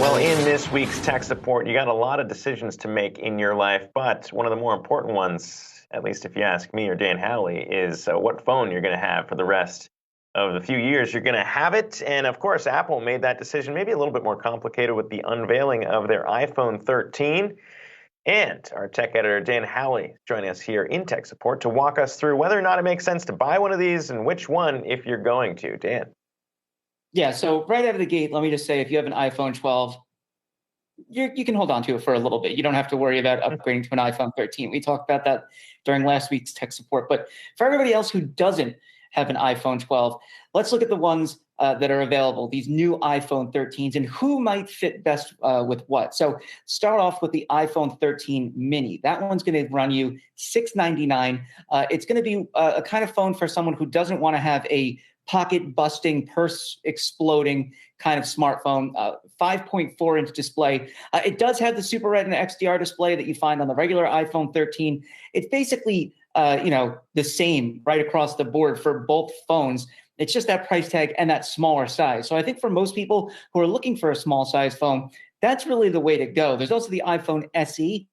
Well, in this week's tech support, you got a lot of decisions to make in your life, but one of the more important ones, at least if you ask me or Dan Howley, is what phone you're going to have for the rest of the few years you're going to have it. And of course, Apple made that decision maybe a little bit more complicated with the unveiling of their iPhone 13. And our tech editor, Dan Howley, joining us here in tech support to walk us through whether or not it makes sense to buy one of these and which one if you're going to. Dan. Yeah, so right out of the gate, let me just say, if you have an iPhone 12, you can hold on to it for a little bit. You don't have to worry about upgrading to an iPhone 13. We talked about that during last week's tech support. But for everybody else who doesn't have an iPhone 12, let's look at the ones that are available, these new iPhone 13s, and who might fit best with what. So start off with the iPhone 13 mini. That one's going to run you $699. It's going to be a kind of phone for someone who doesn't want to have a pocket busting, purse exploding kind of smartphone. 5.4 inch display. It does have the Super Retina XDR display that you find on the regular iPhone 13. It's basically the same right across the board for both phones. It's just that price tag and that smaller size. So I think for most people who are looking for a small size phone, that's really the way to go. There's also the iPhone SE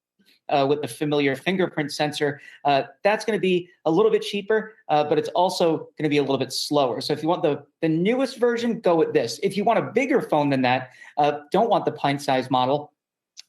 with the familiar fingerprint sensor. That's going to be a little bit cheaper, but it's also going to be a little bit slower. So if you want the newest version, go with this. If you want a bigger phone than that, don't want the pint-sized model.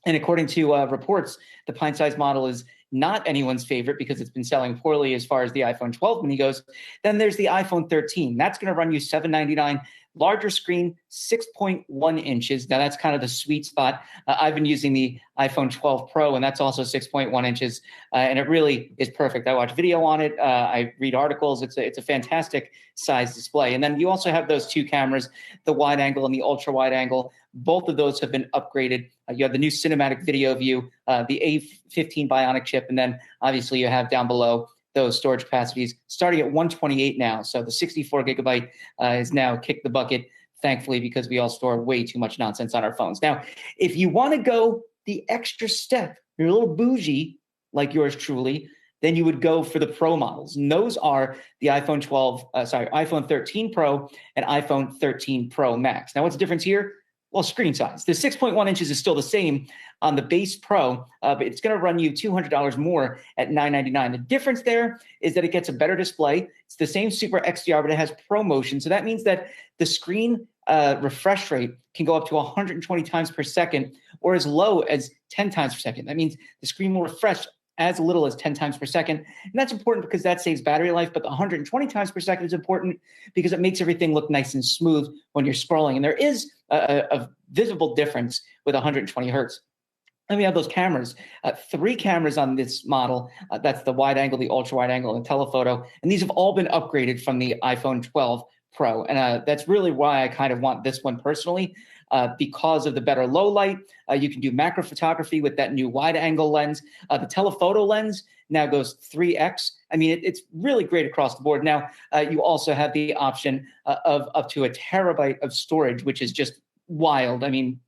And according to reports, the pint-sized model is not anyone's favorite because it's been selling poorly as far as the iPhone 12 mini goes. Then there's the iPhone 13. That's going to run you $799. Larger screen, 6.1 inches. Now that's kind of the sweet spot. I've been using the iPhone 12 Pro, and that's also 6.1 inches, and it really is perfect. I watch video on it. I read articles. It's a fantastic size display. And then you also have those two cameras, the wide angle and the ultra wide angle. Both of those have been upgraded. You have the new cinematic video view, the A15 Bionic chip, and then obviously you have down below those storage capacities starting at 128 now. So the 64 gigabyte is now kicked the bucket, thankfully, because we all store way too much nonsense on our phones. Now, if you want to go the extra step, you're a little bougie like yours truly, then you would go for the Pro models. And those are the iPhone 13 Pro and iPhone 13 Pro Max. Now, what's the difference here? Well, screen size. The 6.1 inches is still the same on the base Pro, but it's going to run you $200 more at $999. The difference there is that it gets a better display. It's the same Super XDR, but it has Pro Motion. So that means that the screen refresh rate can go up to 120 times per second or as low as 10 times per second. That means the screen will refresh as little as 10 times per second. And that's important because that saves battery life, but the 120 times per second is important because it makes everything look nice and smooth when you're scrolling. And there is a visible difference with 120 hertz. Then we have those cameras, 3 cameras on this model. That's the wide angle, the ultra wide angle, and telephoto. And these have all been upgraded from the iPhone 12 Pro. And that's really why I kind of want this one personally. Because of the better low light, you can do macro photography with that new wide angle lens. The telephoto lens now goes 3x. I mean, it's really great across the board. Now, you also have the option of up to 1 terabyte of storage, which is just wild. I mean,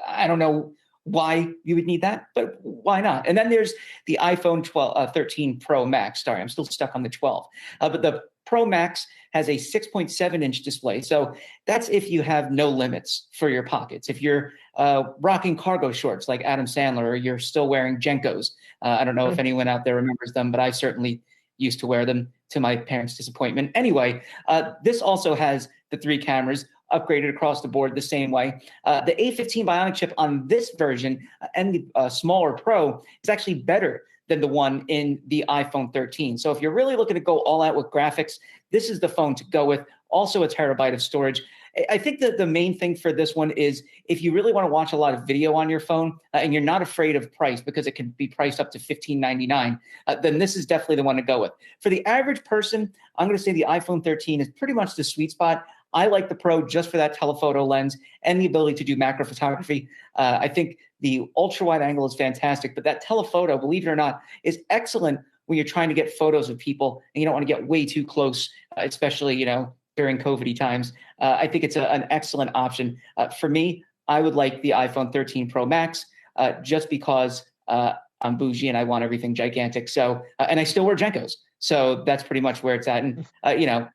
I don't know why you would need that, but why not? And then there's the iPhone 13 Pro Max. Sorry, I'm still stuck on the 12. But the Pro Max has a 6.7 inch display. So that's if you have no limits for your pockets. If you're rocking cargo shorts like Adam Sandler, or you're still wearing Jenkos. I don't know if anyone out there remembers them, but I certainly used to wear them to my parents' disappointment. Anyway, this also has the 3 cameras upgraded across the board the same way. The A15 Bionic chip on this version and the smaller Pro is actually better than the one in the iPhone 13. So if you're really looking to go all out with graphics, this is the phone to go with. Also 1 terabyte of storage. I think that the main thing for this one is if you really want to watch a lot of video on your phone and you're not afraid of price because it can be priced up to $15.99, then this is definitely the one to go with. For the average person, I'm going to say the iPhone 13 is pretty much the sweet spot. I like the Pro just for that telephoto lens and the ability to do macro photography. I think the ultra wide angle is fantastic, but that telephoto, believe it or not, is excellent when you're trying to get photos of people and you don't want to get way too close, especially, during COVID times. I think it's an excellent option. For me, I would like the iPhone 13 Pro Max just because I'm bougie and I want everything gigantic. So, and I still wear Jenkos. So that's pretty much where it's at. And,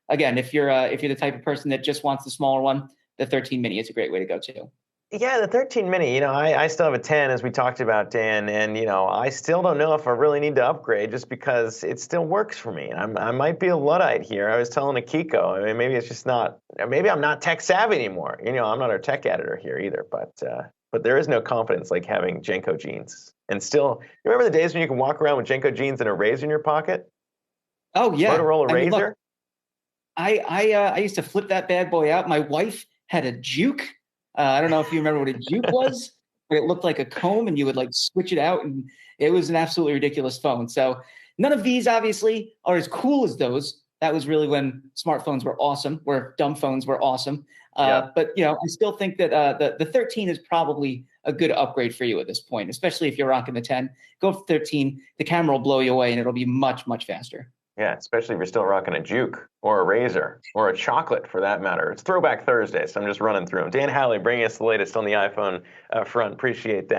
again, if you're the type of person that just wants the smaller one, the 13 mini is a great way to go too. Yeah, the 13 mini, I still have a 10 as we talked about, Dan, and I still don't know if I really need to upgrade just because it still works for me. I might be a Luddite here. I was telling Akiko, I mean, maybe it's just not, maybe I'm not tech savvy anymore. I'm not our tech editor here either, but there is no confidence like having Jenko jeans. And still, you remember the days when you can walk around with Jenko jeans and a razor in your pocket? Oh yeah, Motorola I mean, look, razor? I used to flip that bad boy out. My wife had a Juke. I don't know if you remember what a Juke was, but it looked like a comb, and you would like switch it out, and it was an absolutely ridiculous phone. So none of these obviously are as cool as those. That was really when smartphones were awesome, where dumb phones were awesome. Yeah. But I still think that the 13 is probably a good upgrade for you at this point, especially if you're rocking the 10. Go for 13. The camera will blow you away, and it'll be much, much faster. Yeah, especially if you're still rocking a Juke or a Razor or a chocolate for that matter. It's Throwback Thursday, so I'm just running through them. Dan Howley bringing us the latest on the iPhone front. Appreciate that.